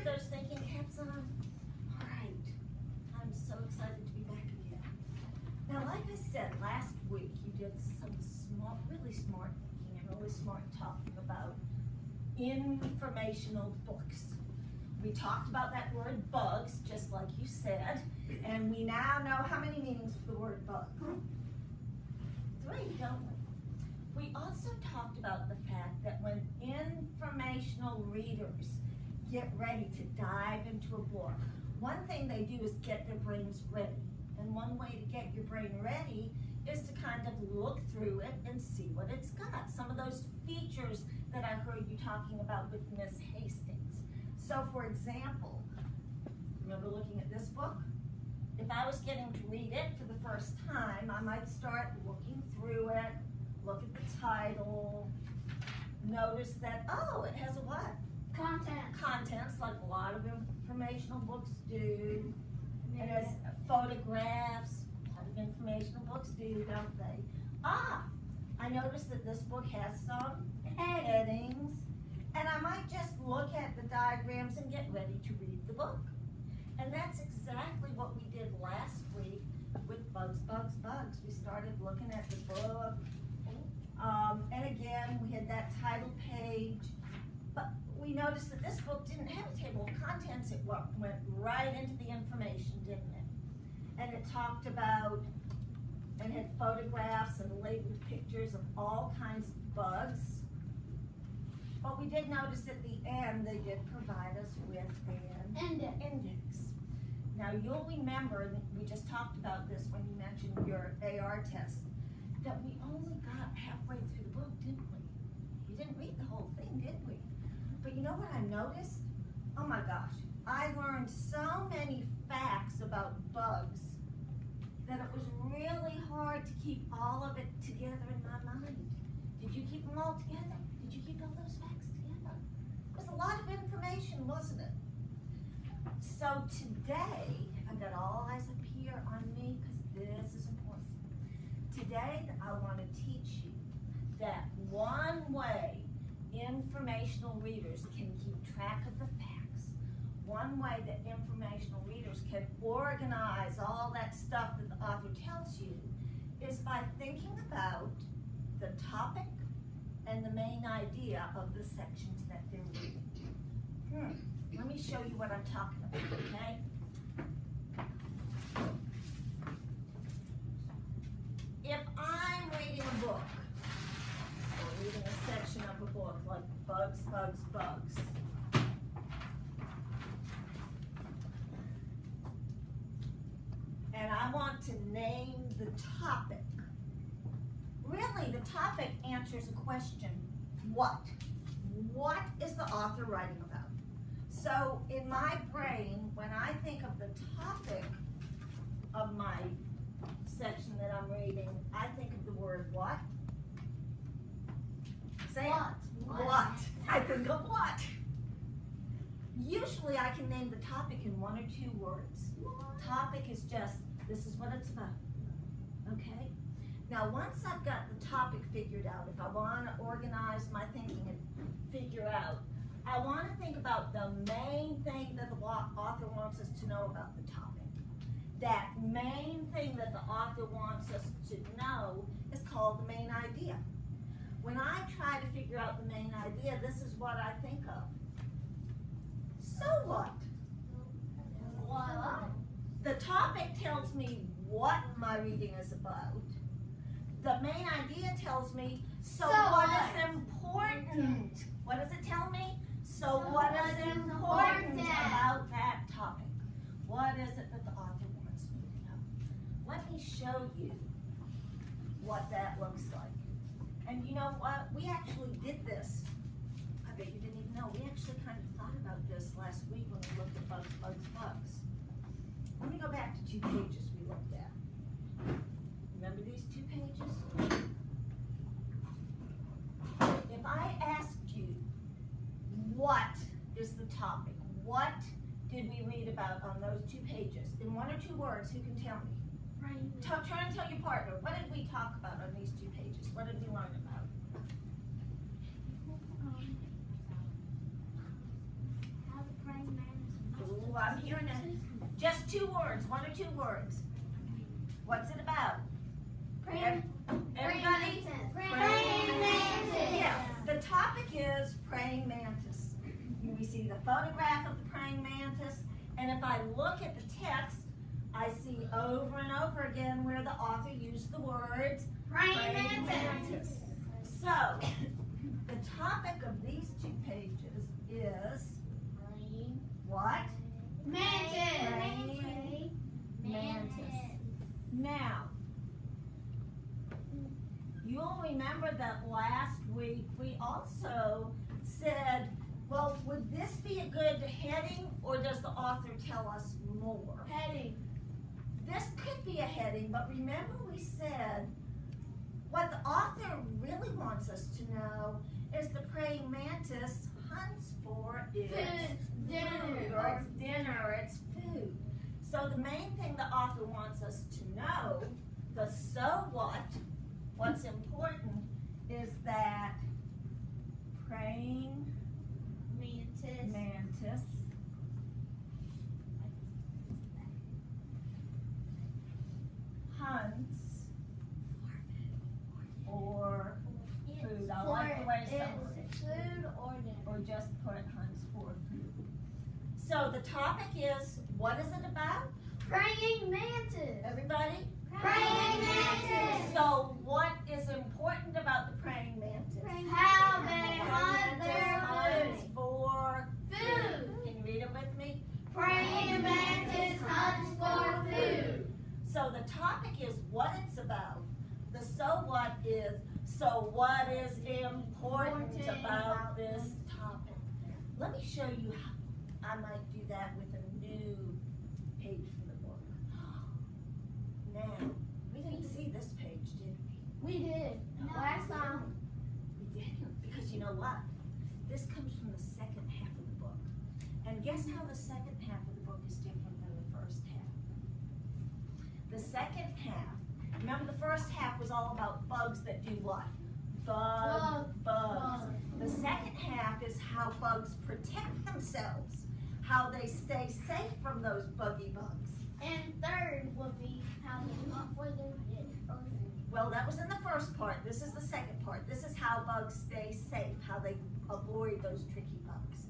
those thinking caps on? All right. I'm so excited to be back again. Now, like I said, last week you did some smart, really smart thinking and really smart talking about informational books. We talked about that word bugs, just like you said, and we now know how many meanings for the word bug. 3, don't we? We also talked about the fact that when informational readers get ready to dive into a book, one thing they do is get their brains ready. And one way to get your brain ready is to kind of look through it and see what it's got. Some of those features that I heard you talking about with Miss Hastings. So for example, remember looking at this book? If I was getting to read it for the first time, I might start looking through it, look at the title, notice that, oh, it has a what? Contents, like a lot of informational books do. It has photographs, a lot of informational books do, don't they? Ah, I noticed that this book has some headings, and I might just look at the diagrams and get ready to read the book. And that's exactly what we did last week with Bugs, Bugs, Bugs. We started looking at the book, and again, we had that title page, but we noticed that this book didn't have a table of contents. It went right into the information, didn't it? And it talked about, and had photographs and labeled pictures of all kinds of bugs. But we did notice at the end, they did provide us with an index. Now you'll remember, we just talked about this when you mentioned your AR test, that we only got halfway through the book, didn't we? You didn't read the whole thing, did we? But you know what I noticed? Oh my gosh, I learned so many facts about bugs that it was really hard to keep all of it together in my mind. Did you keep them all together? Did you keep all those facts together? It was a lot of information, wasn't it? So today, I've got all eyes up here on me because this is important. Today, I want to teach you that one way informational readers can keep track of the facts, one way that informational readers can organize all that stuff that the author tells you is by thinking about the topic and the main idea of the sections that they're reading. Let me show you what I'm talking about, okay? If I'm reading a book, or reading a section of a book like Bugs, Bugs, Bugs, and I want to name the topic, really the topic answers a question, what? What is the author writing about? So in my brain, when I think of the topic of my section that I'm reading, I think of the word what? Say it. What? I think of what? Usually I can name the topic in 1 or 2 words. Topic is just, this is what it's about. Okay? Now once I've got the topic figured out, if I want to organize my thinking and figure out, I want to think about the main thing that the author wants us to know about the topic. That main thing that the author wants us to know is called the main idea. When I try to figure out the main idea, this is what I think of. So what? What? The topic tells me what my reading is about. The main idea tells me, so what is important? What does it tell me? So what is important about that topic? What is it that the author wants me to know? Let me show you what that looks like. And you know what? We actually did this. I bet you didn't even know. We actually kind of thought about this last week when we looked at Bugs, Bugs, Bugs. Let me go back to 2 pages we looked at. Remember these 2 pages? If I asked you, what is the topic? What did we read about on those 2 pages? In 1 or 2 words, who can tell me? Try and tell your partner, what did we talk about on these 2 pages? What did we learn about? How the praying I'm hearing just 2 words, 1 or 2 words. What's it about? Praying Everybody? Praying mantis. Yeah, the topic is praying mantis. We see the photograph of the praying mantis, and if I look at the text, I see over and over again where the author used the words Praying mantis. So, the topic of these 2 pages is what? Mantis. Praying mantis. Now, you'll remember that last week we also said, well, would this be a good heading, or does the author tell us more? Heading. This could be a heading, but remember we said what the author really wants us to know is the praying mantis hunts for its food, or its dinner, or its food. So the main thing the author wants us to know, the so what's important is that praying mantis hunts for food. I like the way someone food or dinner. or just put hunts for food. So the topic is, what is it about? Praying mantis. Everybody? Praying mantis. So what is important about the praying mantis? How they hunt their Hunts food. for Food. Can you read it with me? Praying mantis hunts for food. So the topic is what it's about. The so what is, so what is important about this topic? Let me show you how I might do that with a new page for the book. Now, we didn't see this page, did we? We did. Last time. We didn't, because you know what? This comes from the second half of the book. And guess how the second half of the book is different than the first half? The second half, remember the first half was all about bugs that do what? Bugs. The second half is how bugs protect themselves, how they stay safe from those buggy bugs. And third would be how they hunt for their dinner. Well, that was in the first part. This is the second part. This is how bugs stay safe, how they avoid those tricky bugs.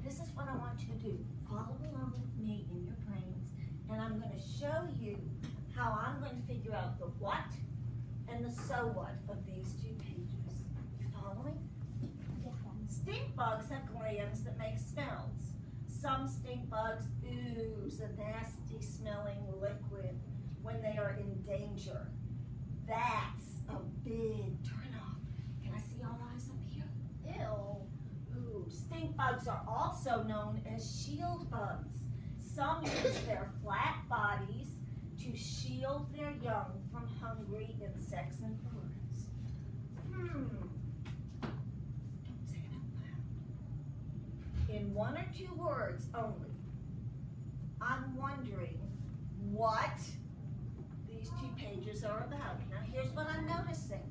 This is what I want you to do. Follow along with me in your brains, and I'm going to show you how I'm going to figure out the what and the so what of these 2 pages. You following? Stink bugs have glands that make smells. Some stink bugs ooze a nasty smelling liquid when they are in danger. That's a big turnoff. Can I see all eyes up here? Ew. Ooh, stink bugs are also known as shield bugs. Some use their flat bodies to shield their young from hungry insects and birds. Don't say it out loud. In 1 or 2 words only, I'm wondering what these 2 pages are about. Now here's what I'm noticing.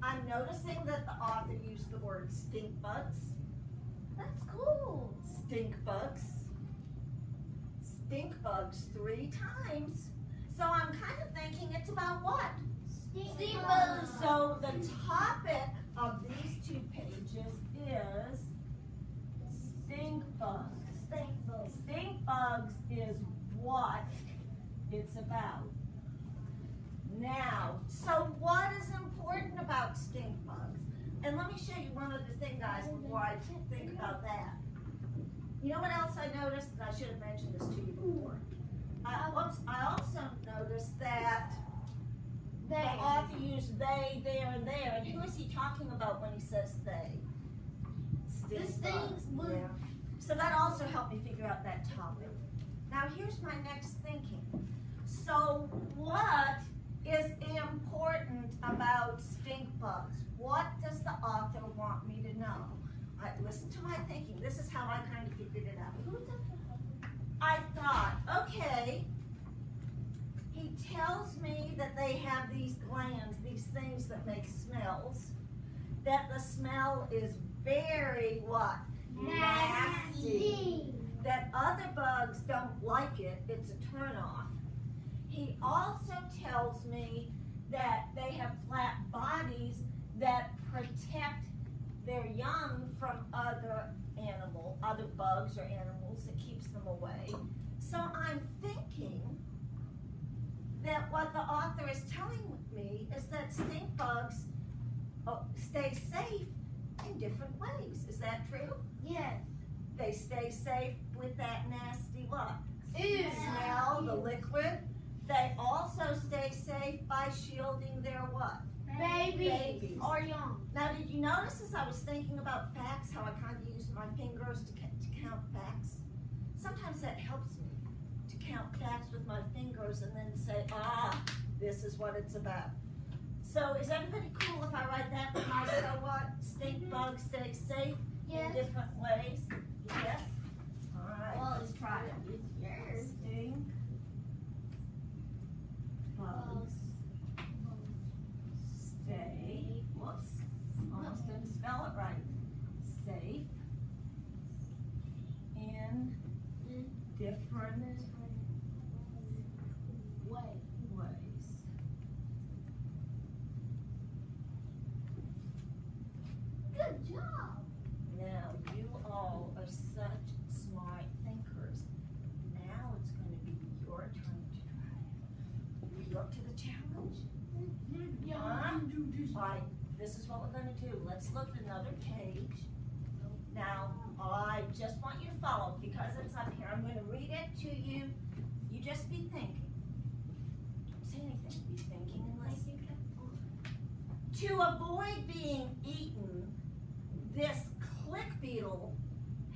I'm noticing that the author used the word stink bugs. That's cool. Stink bugs. Stink bugs 3 times. So I'm kind of thinking it's about what? Stink bugs. So the topic of these 2 pages is stink bugs. Stink bugs. Stink bugs is what it's about. Now, so what is important about stink bugs? And let me show you one other thing, guys, before I think about that. You know what else I noticed? And I should have mentioned this to you before. I also noticed that the author used they, there, and there. And who is he talking about when he says they? Stink bugs. Yeah. So that also helped me figure out that topic. Now here's my next thinking. So what is important about stink bugs? What does the author want me to know? Listen to my thinking. This is how I kind of figured it out. I thought, okay, he tells me that they have these glands, these things that make smells, that the smell is very what? Nasty. That other bugs don't like it, it's a turnoff. He also tells me that they have flat bodies that protect their young from other bugs or animals, that keeps them away. So I'm thinking that what the author is telling me is that stink bugs stay safe in different ways. Is that true? Yes. They stay safe with that nasty what? Ew. Smell, the liquid. They also stay safe by shielding their what? Babies. Or young. Now, did you notice as I was thinking about facts, how I kind of used my fingers to count facts? Sometimes that helps me to count facts with my fingers and then say, this is what it's about. So is everybody cool if I write that for my so what? Stink bugs stay safe in different ways? Yes? All right. Well, let's try it. It's yours. Stink bugs stay, whoops, almost didn't spell it right. Safe in different ways. Good job. Now, you all are such smart thinkers. Now it's going to be your turn to try it. Are you up to the challenge? Yeah, Huh? you can do this. All right, this is what we're going to do. Let's look at another page. Now, I just want you to follow because it's up here. I'm going to read it to you. You just be thinking. Don't say anything. Be thinking and listening. To avoid being eaten, this click beetle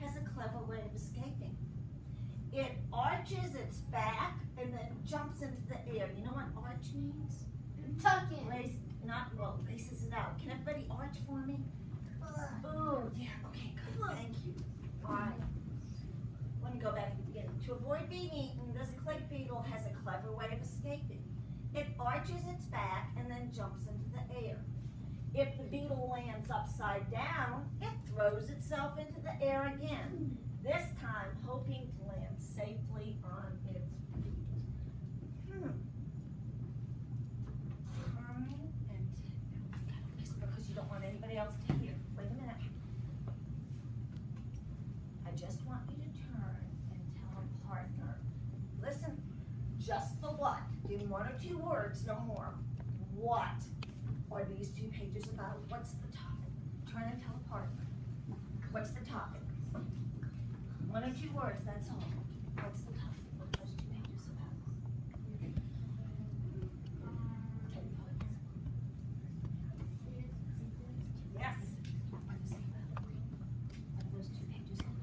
has a clever way of escaping. It arches its back and then jumps into the air. You know what arch means? Tuck in. Laces it out. Can everybody arch for me? Oh, yeah, okay, good, thank you. All right, let me go back to the beginning. To avoid being eaten, this click beetle has a clever way of escaping. It arches its back and then jumps into the air. If the beetle lands upside down, it throws itself into the air again, this time hoping to land safely on its feet. Turn and whisper because you don't want anybody else to hear. Wait a minute. I just want you to turn and tell a partner. Listen, just the what. Give me 1 or 2 words, no more. What are these 2 pages about? What's the topic? Turn and tell a partner. What's the topic? 1 or 2 words, that's all. What's the topic? What are those 2 pages about? Yes. What are those 2 pages about?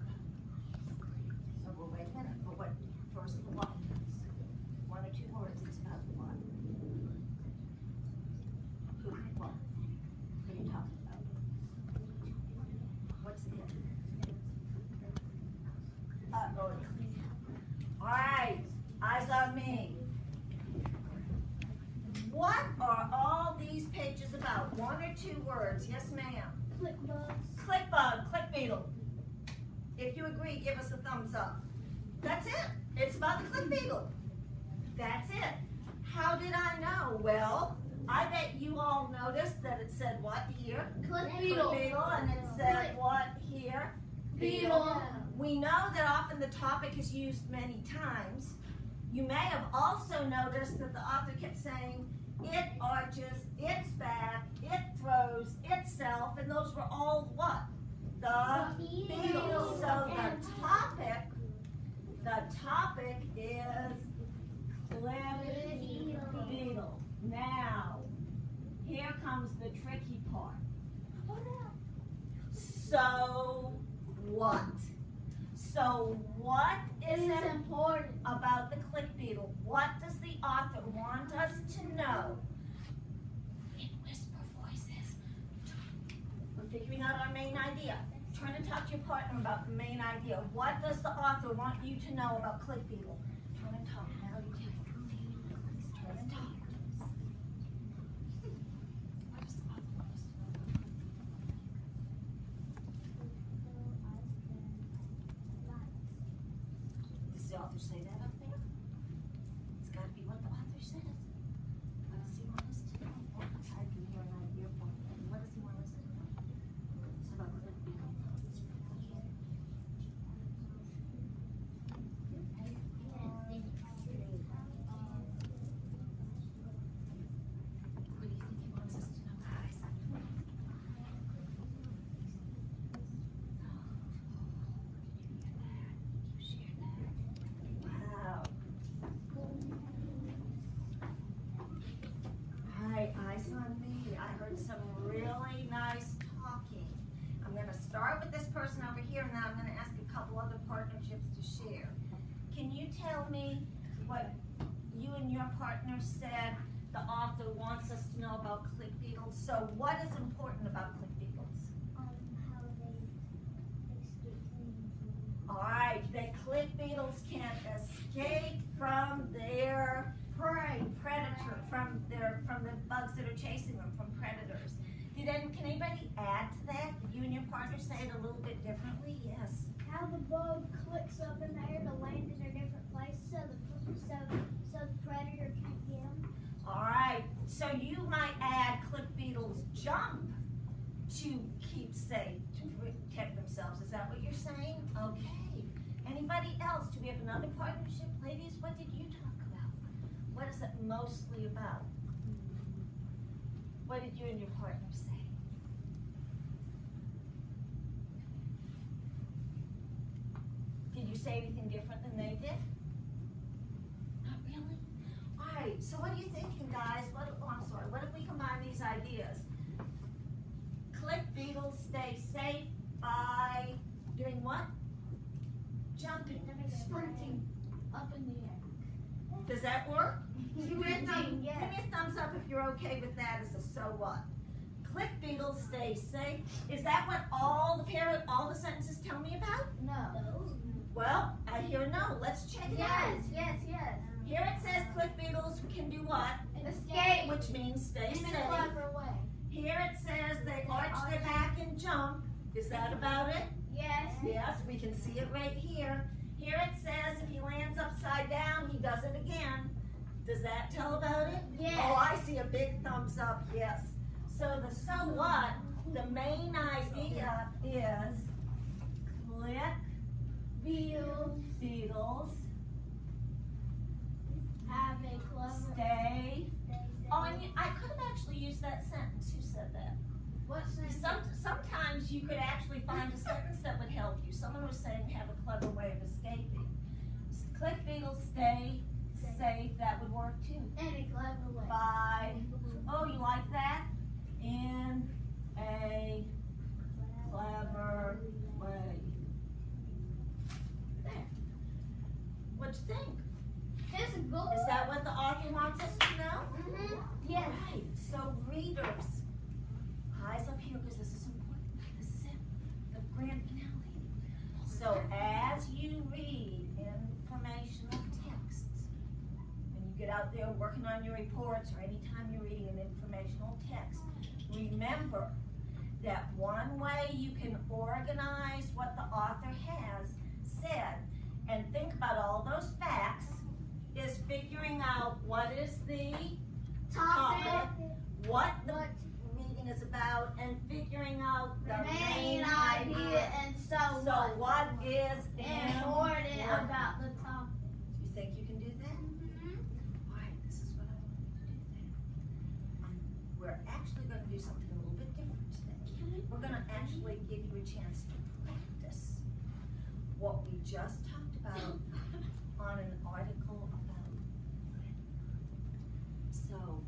So we'll wait a minute. But what? First, the what? 1 or 2 words. It's about the what? Who? What? What are you talking about? What's it? All right. Eyes on me. What are all these pages about? 1 or 2 words. Yes, ma'am. Click bugs. Click bug, click beetle. If you agree, give us a thumbs up. That's it. It's about the click beetle. That's it. How did I know? Well, I bet you all noticed that it said what here? Click Click beetle. beetle, and it said what here? Beetle. We know that often the topic is used many times. You may have also noticed that the author kept saying, it arches, its back, it throws, itself, and those were all what? The beetles. So the topic is click beetle. Now, here comes the tricky part. So what? So what is it important about the click beetle? What does the author want us to know? In whisper voices. We're figuring out our main idea. Trying to talk to your partner about the main idea. What does the author want you to know about click beetle? Turn and talk. Now you can. Turn and talk. What does the author want us to know? author say that up there? It's got to be what the author says. What does he want us to know? Well, I can hear an idea for him. What does he want us to know? It's about click beetles. What do you think he wants us to know, guys? Wow. Hi, eyes on me. I heard some really nice talking. I'm going to start with this person over here, and then I'm going to ask a couple other partnerships to share. Can you tell me what you and your partner said the author wants us to know about click beetles? So what is important about click beetles? How they escape from All right, the click beetles can escape from their predator, from the bugs that are chasing them, from predators. Can anybody add to that? Did you and your partner say it a little bit differently? Yes. how the bug clicks up in the air to land in a different place so the predator can't get them. All right, so you might add click beetles jump to keep safe, to protect themselves. Is that what you're saying? Okay. Anybody else? Do we have another partnership? Ladies, what did you talk about? What is it mostly about? What did you and your partner say? Did you say anything different than they did? Not really? All right, so what are you thinking, guys? What if we combine these ideas? Click beetles stay safe by doing what? Jumping. Sprinting up in the air. Does that work? Sprinting, yes. Give me a thumbs up if you're okay with that as a so what. Click beetles stay safe. Is that what all the sentences tell me about? No. Well, I hear no. Let's check it out. Yes. Here it says click beetles can do what? Escape. Which means stay In a safe. clever way. Here it says they arch their back and jump. Is that about it? Yes. Yes, we can see it right here. Here it says if he lands upside down, he does it again. Does that tell about it? Yes. Oh, I see a big thumbs up, yes. So the so what, the main idea is click beetles Have a clever. stay. Oh, and I could have actually used that sentence. Who said that? What sentence? Sometimes you could actually find a sentence that would help you. Someone was saying have a clever way of escaping. Click beetles stay safe. That would work too. In a clever way. By, oh, you like that? In a clever way. There. What'd you think? It's a good. Is that what the author wants us to know? Mm-hmm. Yes. Right. So readers, eyes up here because this is important. This is it, the grand finale. So as you read informational texts, when you get out there working on your reports or anytime you're reading an informational text, remember that one way you can organize what the author has said and think about all those facts is figuring out what is the topic, what the reading is about, and figuring out the main idea and so what is important about the topic. Do you think you can do that? Mm-hmm. All right, this is what I want you to do then. We're actually going to do something a little bit different today. We're going to actually give you a chance to practice what we just talked about on an article about. So